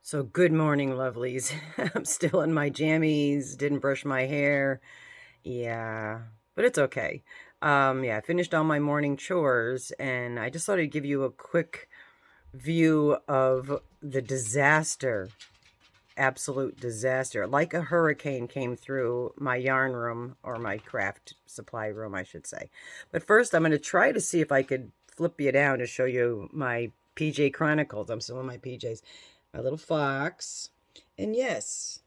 So good morning, lovelies. I'm still in my jammies, didn't brush my hair. Yeah, but it's okay. Yeah, I finished all my morning chores and I just thought I'd give you a quick view of the disaster, absolute disaster. Like a hurricane came through my yarn room, or my craft supply room, I should say. But first, I'm going to try to see if I could flip you down to show you my PJ Chronicles. I'm still in my PJs. My little fox. And yes,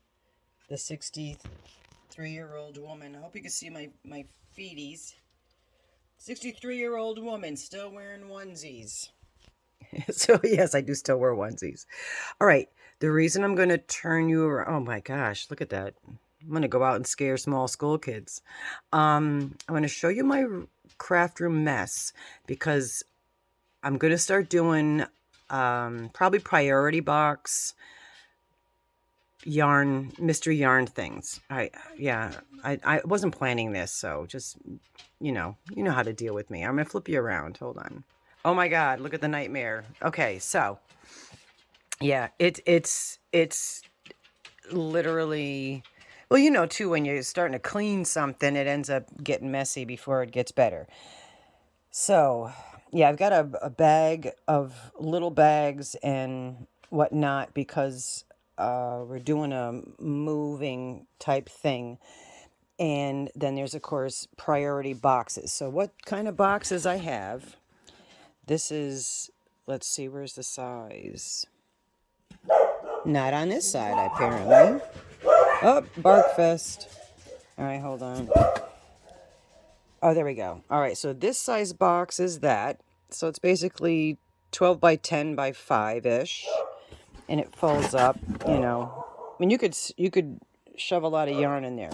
the 63-year-old woman. I hope you can see my feeties. 63-year-old woman still wearing onesies. So yes, I do still wear onesies. All right. The reason I'm going to turn you around. Oh my gosh, look at that. I'm going to go out and scare small school kids. I'm going to show you my craft room mess because I'm going to start doing probably priority box yarn, mystery yarn things. I wasn't planning this, so just, you know how to deal with me. I'm going to flip you around. Hold on. Oh my God, look at the nightmare. Okay, so yeah, it's literally, well, too, when you're starting to clean something, it ends up getting messy before it gets better. So, yeah, I've got a bag of little bags and whatnot because we're doing a moving type thing. And then there's, of course, priority boxes. So what kind of boxes I have? This is, let's see, where's the size? Not on this side, apparently. Oh, Barkfest. All right, hold on. Oh, there we go. All right, so this size box is that. So it's basically 12 by 10 by 5-ish. And it folds up, I mean, you could shove a lot of yarn in there.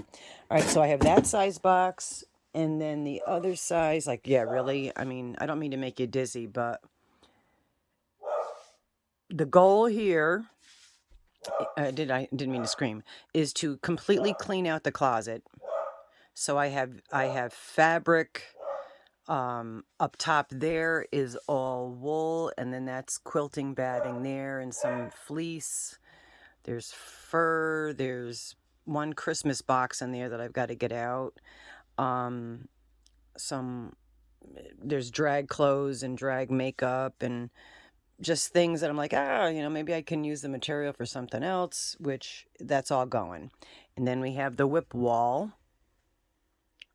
All right, so I have that size box. And then the other size, like, yeah, really? I mean, I don't mean to make you dizzy, but the goal here, I didn't mean to scream, is to completely clean out the closet. So I have fabric. Up top there is all wool, and then that's quilting batting there and some fleece. There's fur. There's one Christmas box in there that I've got to get out. There's drag clothes and drag makeup and just things that I'm like, maybe I can use the material for something else, which that's all going. And then we have the whip wall,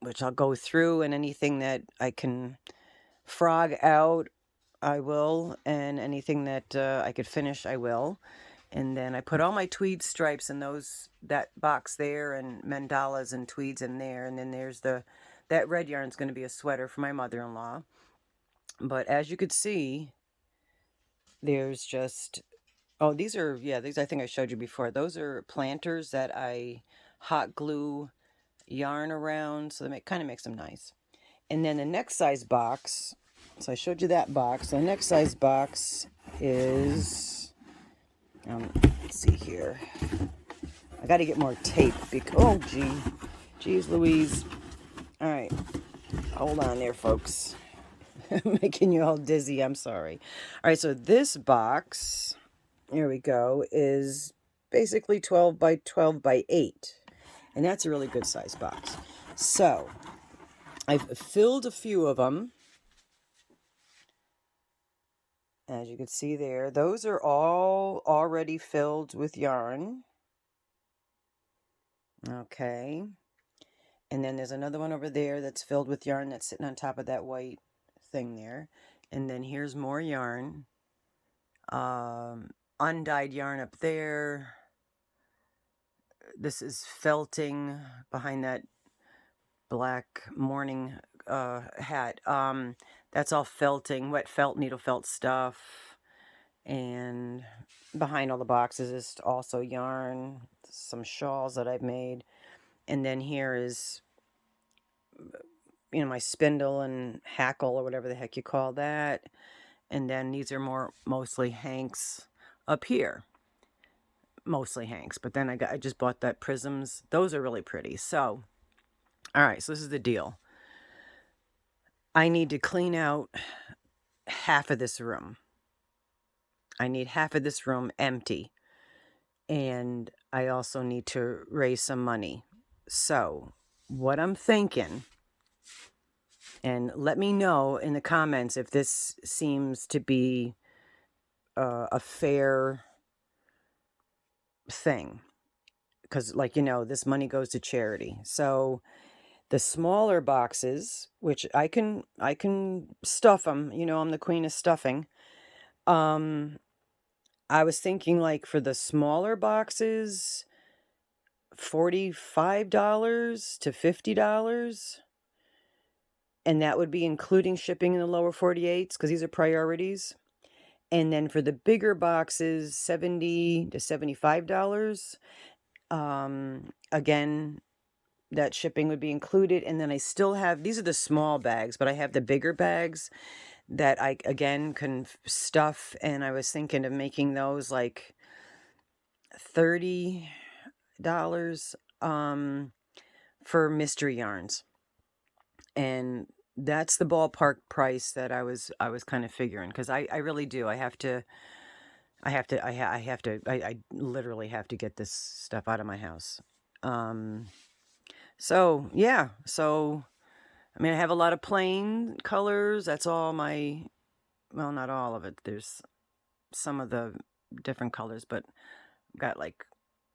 which I'll go through, and anything that I can frog out, I will, and anything that I could finish, I will. And then I put all my tweed stripes in that box there, and mandalas and tweeds in there. And then there's that red yarn's going to be a sweater for my mother-in-law. But as you could see, there's just, oh, these I think I showed you before. Those are planters that I hot glue yarn around, so that kind of makes them nice. And then the next size box, so I showed you that box. The next size box is, let's see here. I got to get more tape because, oh, geez Louise. All right, hold on there, folks. I'm making you all dizzy. I'm sorry. All right, so this box, here we go, is basically 12 by 12 by 8. And that's a really good size box. So I've filled a few of them. As you can see there, those are all already filled with yarn. Okay. And then there's another one over there that's filled with yarn that's sitting on top of that white thing there. And then here's more yarn. Undyed yarn up there. This is felting behind that black morning hat. That's all felting, wet felt, needle felt stuff. And behind all the boxes is also yarn, some shawls that I've made. And then here is, my spindle and hackle, or whatever the heck you call that. And then these are mostly hanks up here. Mostly hanks. But then I just bought that prisms. Those are really pretty. So, all right, so this is the deal. I need to clean out half of this room. I need half of this room empty. and I also need to raise some money. So what I'm thinking, and let me know in the comments if this seems to be a fair thing, because like, this money goes to charity. So the smaller boxes, which I can stuff them, I'm the queen of stuffing. I was thinking, like, for the smaller boxes, $45 to $50, and that would be including shipping in the lower 48s, because these are priorities. And then for the bigger boxes, $70 to $75. Again, that shipping would be included. And then I still have, these are the small bags, but I have the bigger bags that I, again, can stuff. And I was thinking of making those like $30 for mystery yarns. And that's the ballpark price that I was kind of figuring, because I really do. I literally have to get this stuff out of my house. So yeah, so I mean, I have a lot of plain colors. That's all my, well, not all of it. There's some of the different colors, but I've got like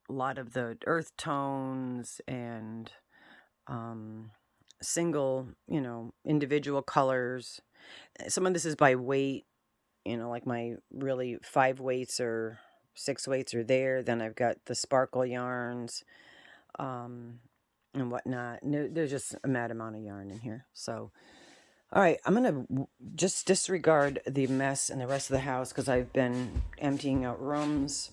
a lot of the earth tones and single, individual colors. Some of this is by weight, like my really 5 weights or 6 weights are there. Then I've got the sparkle yarns and whatnot. There's just a mad amount of yarn in here. So, all right, I'm going to just disregard the mess in the rest of the house, because I've been emptying out rooms.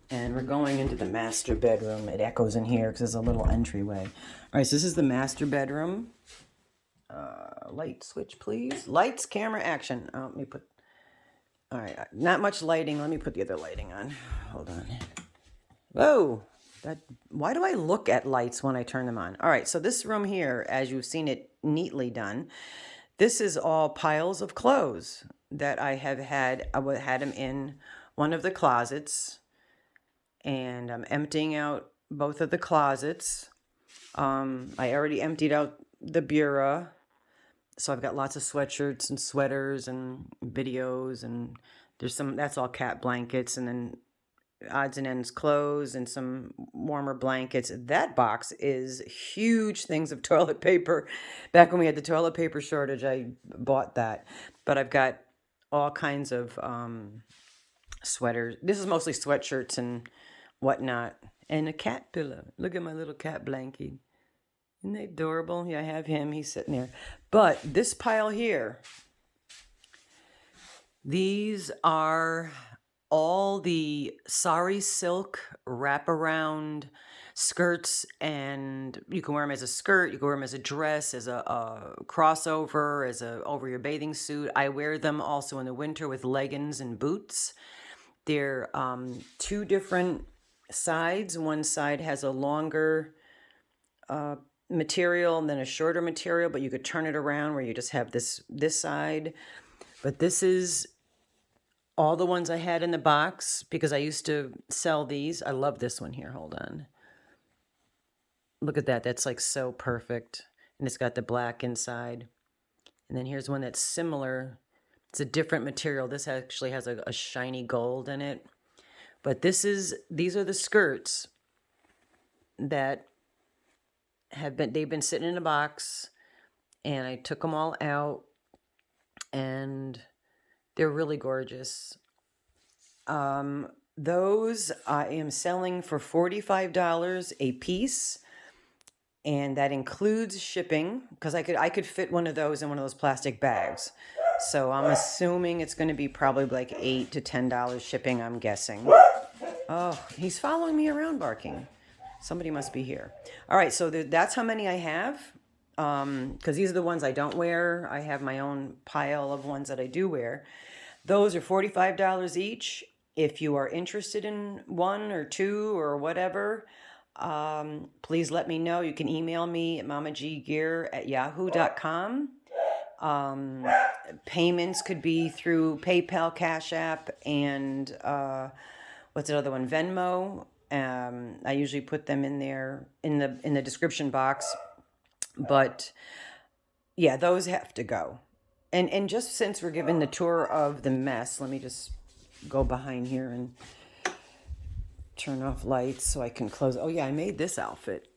And we're going into the master bedroom. It echoes in here because there's a little entryway. All right, so this is the master bedroom. Light switch, please. Lights, camera, action. Let me put... All right, not much lighting. Let me put the other lighting on. Hold on. Whoa! Why do I look at lights when I turn them on? All right, so this room here, as you've seen it neatly done, this is all piles of clothes that I have had. I had them in one of the closets, and I'm emptying out both of the closets. I already emptied out the bureau, so I've got lots of sweatshirts and sweaters and videos, and there's that's all cat blankets, and then odds and ends clothes and some warmer blankets. That box is huge things of toilet paper. Back when we had the toilet paper shortage, I bought that. But I've got all kinds of sweaters. This is mostly sweatshirts and whatnot. And a cat pillow. Look at my little cat blankie. Isn't that adorable? Yeah, I have him. He's sitting there. But this pile here, these are all the sari silk wraparound skirts, and you can wear them as a skirt, you can wear them as a dress, as a crossover, as a over your bathing suit. I wear them also in the winter with leggings and boots. They're 2 different sides. One side has a longer material and then a shorter material, but you could turn it around where you just have this side. But this is all the ones I had in the box, because I used to sell these. I love this one here. Hold on. Look at that. That's like so perfect. And it's got the black inside. And then here's one that's similar. It's a different material. This actually has a shiny gold in it. But these are the skirts that they've been sitting in a box, and I took them all out, and they're really gorgeous. Those I am selling for $45 a piece, and that includes shipping, because I could fit one of those in one of those plastic bags. So I'm assuming it's going to be probably like $8 to $10 shipping, I'm guessing. Oh, he's following me around barking. Somebody must be here. All right, so that's how many I have. Because these are the ones I don't wear. I have my own pile of ones that I do wear. Those are $45 each. If you are interested in 1 or 2 or whatever, please let me know. You can email me at mamaggear@yahoo.com. Payments could be through PayPal, CashApp, and what's the other one? Venmo. I usually put them in there in the description box. But yeah, those have to go. And just since we're giving the tour of the mess, let me just go behind here and turn off lights so I can close. Oh yeah, I made this outfit.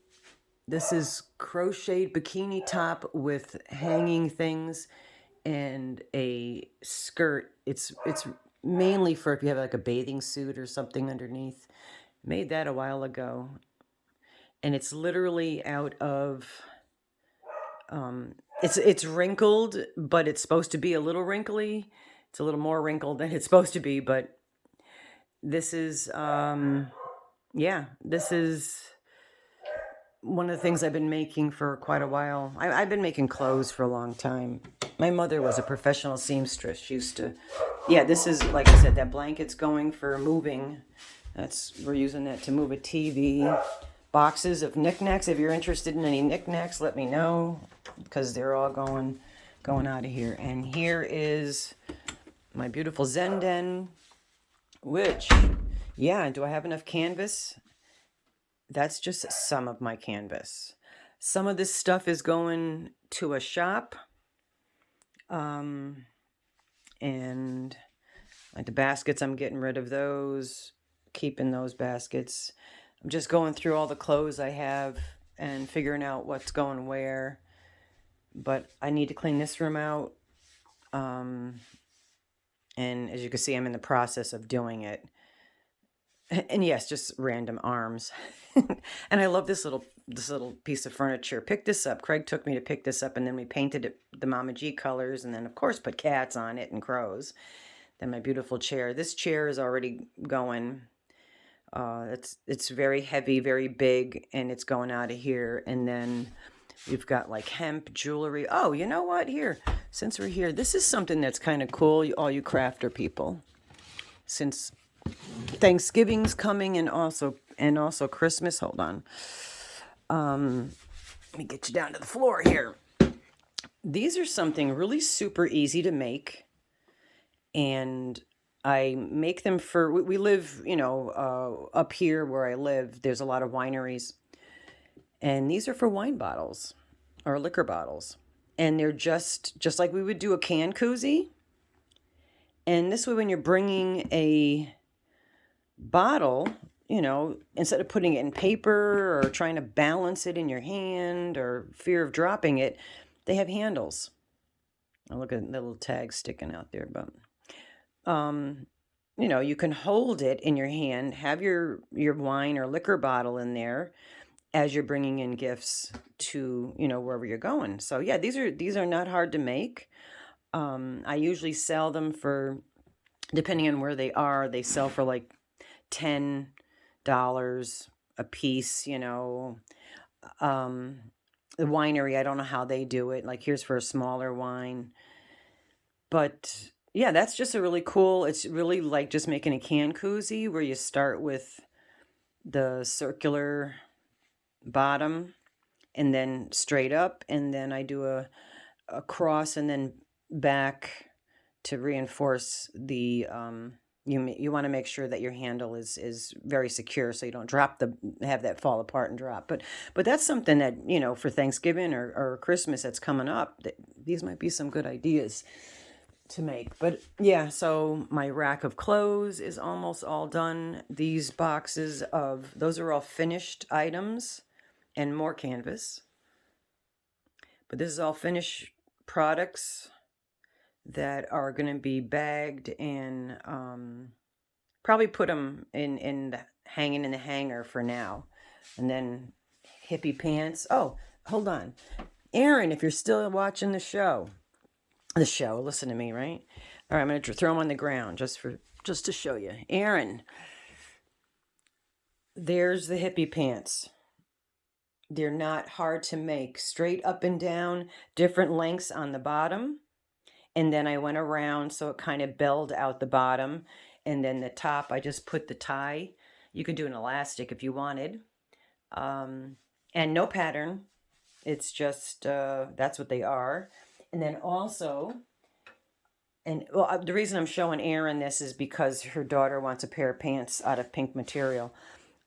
This is crocheted bikini top with hanging things and a skirt. It's mainly for if you have like a bathing suit or something underneath. Made that a while ago. And it's literally out of it's wrinkled, but it's supposed to be a little wrinkly. It's a little more wrinkled than it's supposed to be, but this is yeah, this is one of the things I've been making for quite a while. I've been making clothes for a long time. My mother was a professional seamstress. She used to, yeah, this is, like I said, that blanket's going for moving. We're using that to move a TV. Boxes of knickknacks. If you're interested in any knickknacks, let me know, because they're all going out of here. And here is my beautiful Zen Den, which, yeah, do I have enough canvas? That's just some of my canvas. Some of this stuff is going to a shop. And like the baskets, I'm getting rid of those, keeping those baskets. I'm just going through all the clothes I have and figuring out what's going where. But I need to clean this room out. And as you can see, I'm in the process of doing it. And yes, just random arms. And I love this little piece of furniture. Picked this up. Craig took me to pick this up, and then we painted it the MamaG colors, and then of course put cats on it and crows. Then my beautiful chair. This chair is already going. It's very heavy, very big, and it's going out of here. And then we've got like hemp jewelry. Oh, you know what? Here, since we're here, this is something that's kind of cool, all you crafter people. Since Thanksgiving's coming and also Christmas. Hold on. Let me get you down to the floor here. These are something really super easy to make, and I make them for, we live, up here where I live, there's a lot of wineries, and these are for wine bottles or liquor bottles, and they're just like we would do a can koozie. And this way, when you're bringing a bottle, instead of putting it in paper or trying to balance it in your hand or fear of dropping it, they have handles. Oh, look at the little tag sticking out there, but you can hold it in your hand, have your wine or liquor bottle in there as you're bringing in gifts to, wherever you're going. So yeah, these are not hard to make. I usually sell them for, depending on where they are, they sell for like $10 a piece, The winery, I don't know how they do it. Like here's for a smaller wine. But yeah, that's just a really cool, it's really like just making a can koozie where you start with the circular bottom and then straight up, and then I do a cross and then back to reinforce the you want to make sure that your handle is very secure, so you don't have that fall apart and drop. But that's something that, for Thanksgiving or Christmas that's coming up, these might be some good ideas to make. But yeah, so my rack of clothes is almost all done. These boxes those are all finished items and more canvas. But this is all finished products that are going to be bagged and probably put them hanging in the hanger for now. And then hippie pants. Oh, hold on. Aaron, if you're still watching the show, listen to me, right? All right, I'm going to throw them on the ground just to show you. Aaron, there's the hippie pants. They're not hard to make. Straight up and down, different lengths on the bottom. And then I went around so it kind of belled out the bottom. And then the top, I just put the tie. You could do an elastic if you wanted. And no pattern. It's just, that's what they are. And then also, And well, the reason I'm showing Erin this is because her daughter wants a pair of pants out of pink material.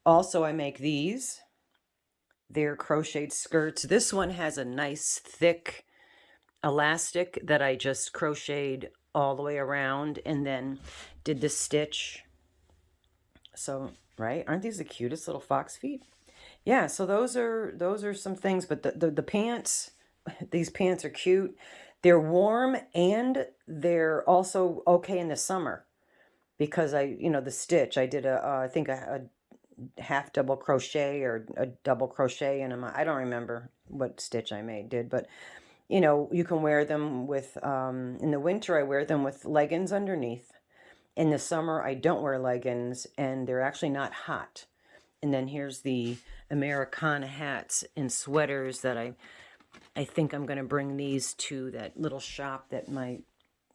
Also, I make these. They're crocheted skirts. This one has a nice thick elastic that I just crocheted all the way around and then did the stitch. So, right? Aren't these the cutest little fox feet? Yeah, so those are some things, but the pants, these pants are cute. They're warm and they're also okay in the summer because the stitch, I did I think a half double crochet or a double crochet in them. I don't remember what stitch I did, but you can wear them with, in the winter, I wear them with leggings underneath. In the summer, I don't wear leggings and they're actually not hot. And then here's the Americana hats and sweaters that I think I'm going to bring these to that little shop that might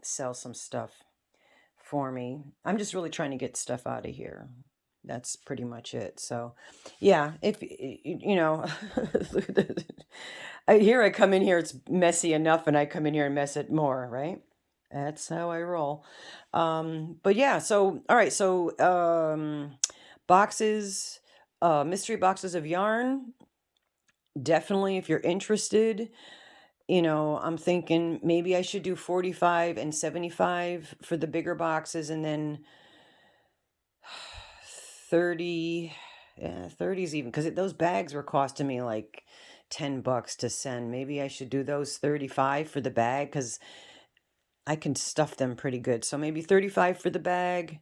sell some stuff for me. I'm just really trying to get stuff out of here. That's pretty much it. So, yeah, if here I come in here, it's messy enough, and I come in here and mess it more, right? That's how I roll. But yeah, so all right, so boxes, mystery boxes of yarn. Definitely, if you're interested, I'm thinking maybe I should do 45 and 75 for the bigger boxes, and then 30, yeah, 30s even, because those bags were costing me like $10 to send. Maybe I should do those 35 for the bag because I can stuff them pretty good. So maybe 35 for the bag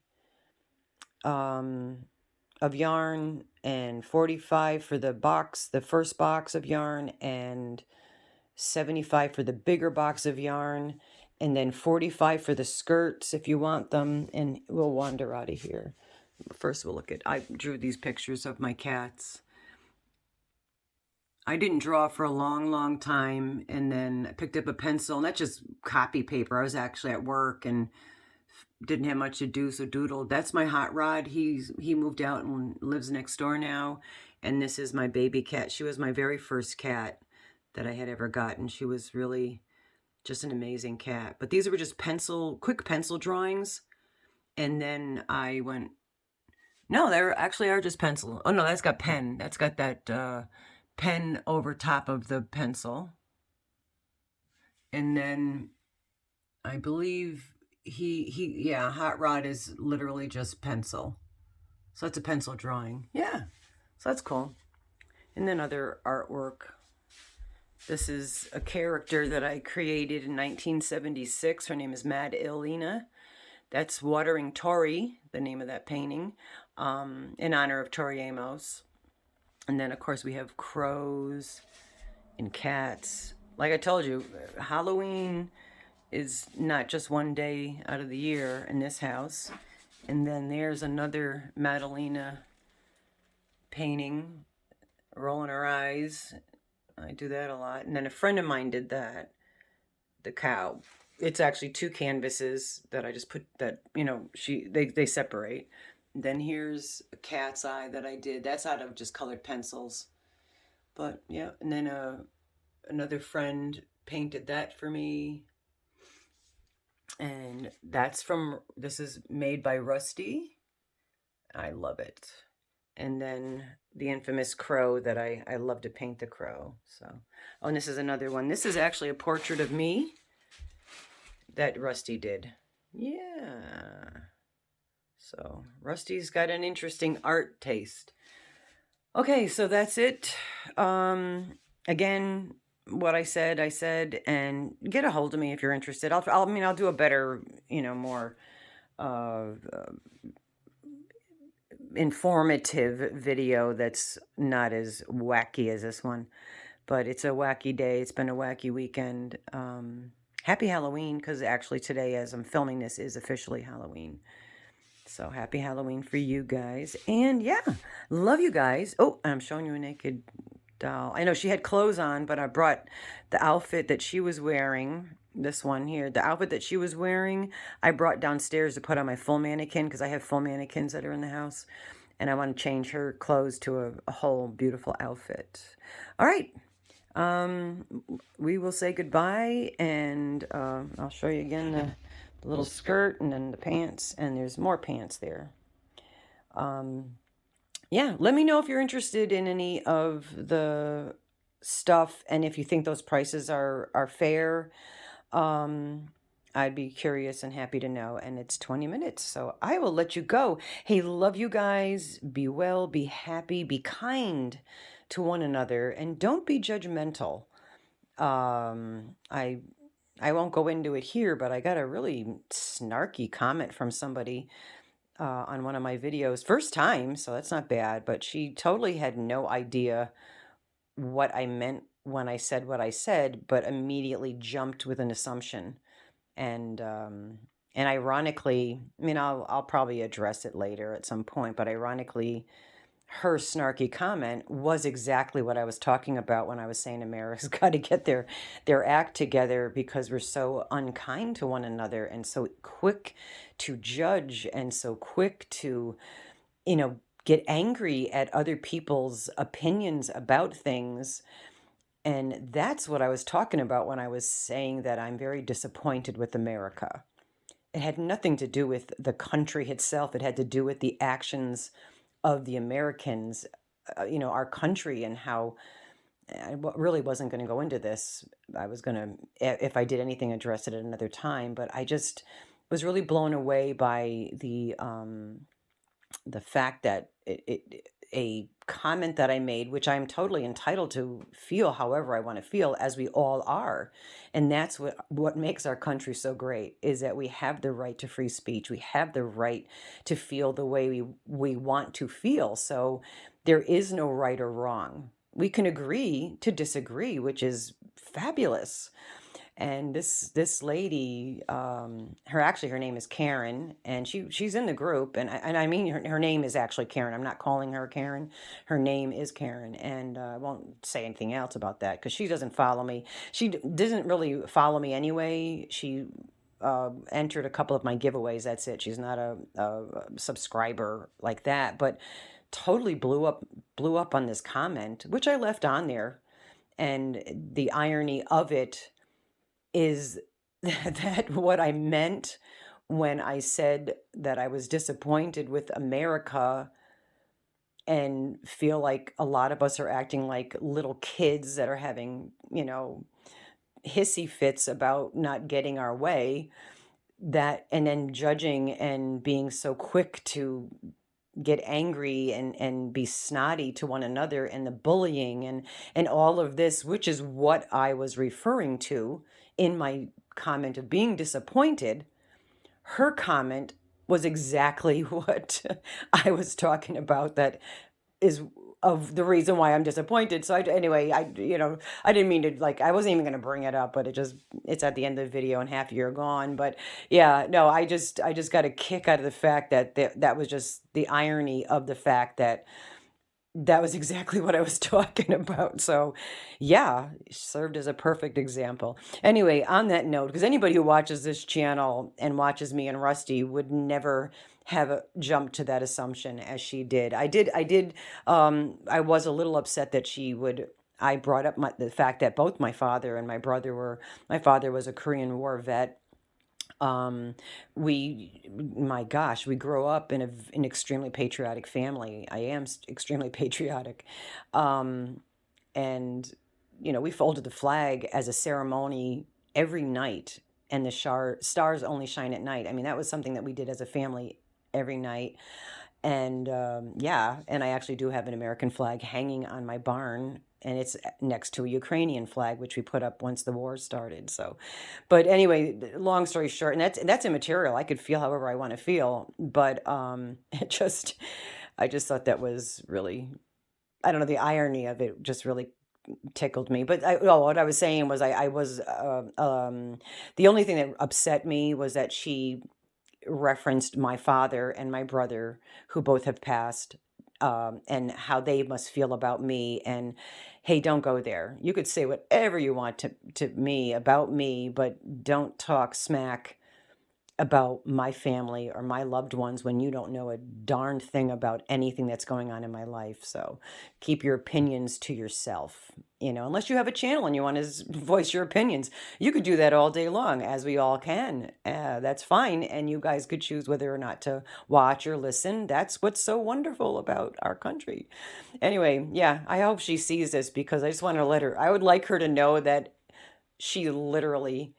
of yarn and 45 for the box, the first box of yarn, and 75 for the bigger box of yarn, and then 45 for the skirts if you want them, and we'll wander out of here. First we'll look at, I drew these pictures of my cats. I didn't draw for a long time, and then I picked up a pencil, and that's just copy paper. I was actually at work and didn't have much to do, so doodled. That's my hot rod. He moved out and lives next door now, and this is my baby cat. She was my very first cat that I had ever gotten. She was really just an amazing cat. But these were just quick pencil drawings, and then I went, no, they actually are just pencil. Oh no, that's got pen. That's got that pen over top of the pencil. And then I believe yeah, hot rod is literally just pencil. So that's a pencil drawing. Yeah, so that's cool. And then other artwork. This is a character that I created in 1976. Her name is Mad Ilina. That's Watering Tori, the name of that painting, in honor of Tori Amos. And then, of course, we have crows and cats. Like I told you, Halloween is not just one day out of the year in this house. And then there's another Madalena painting, rolling her eyes. I do that a lot. And then a friend of mine did that, the cow. It's actually two canvases that I just put that, they separate. And then here's a cat's eye that I did. That's out of just colored pencils. But yeah, and then another friend painted that for me. And this is made by Rusty. I love it. And then the infamous crow that I love to paint the crow. So, oh, and this is another one. This is actually a portrait of me that Rusty did. Yeah. So Rusty's got an interesting art taste. Okay, so that's it. Again, what I said, and get a hold of me if you're interested. I'll do a better, more informative video that's not as wacky as this one. But it's a wacky day. It's been a wacky weekend. Happy Halloween, because actually today, as I'm filming this, is officially Halloween. So happy Halloween for you guys. And yeah, love you guys. Oh, I'm showing you a naked doll. I know she had clothes on, but I brought the outfit that she was wearing. This one here, the outfit that she was wearing, I brought downstairs to put on my full mannequin because I have full mannequins that are in the house. And I want to change her clothes to a whole beautiful outfit. All right. We will say goodbye, and I'll show you again the little skirt and then the pants, and there's more pants there. Yeah, let me know if you're interested in any of the stuff and if you think those prices are fair. I'd be curious and happy to know. And it's 20 minutes, so I will let you go. Hey, love you guys. Be well, be happy, be kind to one another, and don't be judgmental. I won't go into it here, but I got a really snarky comment from somebody on one of my videos. First time, so that's not bad, but she totally had no idea what I meant when I said what I said, but immediately jumped with an assumption. And ironically, I mean, I'll probably address it later at some point, but ironically, her snarky comment was exactly what I was talking about when I was saying America's got to get their act together because we're so unkind to one another and so quick to judge and so quick to, get angry at other people's opinions about things. And that's what I was talking about when I was saying that I'm very disappointed with America. It had nothing to do with the country itself. It had to do with the actions of the Americans, our country, and how I really wasn't going to go into this. I was going to, if I did anything, address it at another time. But I just was really blown away by the fact that a comment that I made, which I'm totally entitled to feel however I want to feel, as we all are. And that's what makes our country so great, is that we have the right to free speech. We have the right to feel the way we want to feel. So there is no right or wrong. We can agree to disagree, which is fabulous. And this lady, her name is Karen, and she's in the group, and I mean her name is actually Karen. I'm not calling her Karen. Her name is Karen, and I won't say anything else about that because she doesn't follow me. She doesn't really follow me anyway. She entered a couple of my giveaways. That's it. She's not a subscriber like that, but totally blew up on this comment, which I left on there, and the irony of it is that what I meant when I said that I was disappointed with America and feel like a lot of us are acting like little kids that are having, hissy fits about not getting our way, that, and then judging and being so quick to get angry and be snotty to one another, and the bullying and all of this, which is what I was referring to in my comment of being disappointed. Her comment was exactly what I was talking about, that is of the reason why I'm disappointed. So anyway, I didn't mean to, I wasn't even going to bring it up, but it's at the end of the video and half you're gone. But yeah, no, I just got a kick out of the fact that that was just the irony of the fact that was exactly what I was talking about. So yeah, it served as a perfect example. Anyway, on that note, because anybody who watches this channel and watches me and Rusty would never have jumped to that assumption as she did. I was a little upset that I brought up the fact that both my father and my father was a Korean War vet. My gosh, we grew up in an extremely patriotic family. I am extremely patriotic. And, we folded the flag as a ceremony every night, and the stars only shine at night. I mean, that was something that we did as a family every night. And yeah, and I actually do have an American flag hanging on my barn, and it's next to a Ukrainian flag, which we put up once the war started. So, but anyway, long story short, and that's immaterial. I could feel however I want to feel, but I just thought that was really, I don't know, the irony of it just really tickled me. But what I was saying was the only thing that upset me was that she referenced my father and my brother, who both have passed, and how they must feel about me. And hey, don't go there. You could say whatever you want to me about me, but don't talk smack about my family or my loved ones when you don't know a darn thing about anything that's going on in my life. So keep your opinions to yourself. Unless you have a channel and you want to voice your opinions, you could do that all day long, as we all can. That's fine. And you guys could choose whether or not to watch or listen. That's what's so wonderful about our country. Anyway, yeah, I hope she sees this, because I just want to I would like her to know that she literally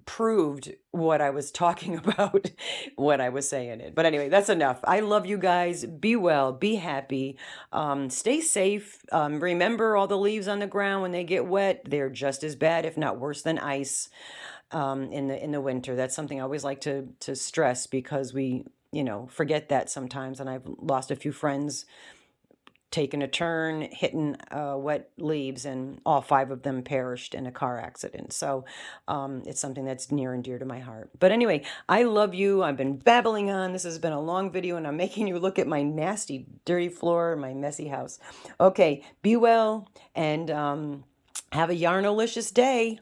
proved what I was talking about when I was saying it. But anyway, that's enough. I love you guys. Be well, be happy, stay safe. Remember, all the leaves on the ground, when they get wet, they're just as bad, if not worse, than ice in the winter. That's something I always like to stress, because we forget that sometimes. And I've lost a few friends taking a turn, hitting wet leaves, and all 5 of them perished in a car accident. So it's something that's near and dear to my heart. But anyway, I love you. I've been babbling on. This has been a long video, and I'm making you look at my nasty, dirty floor, my messy house. Okay, be well, and have a yarnolicious day.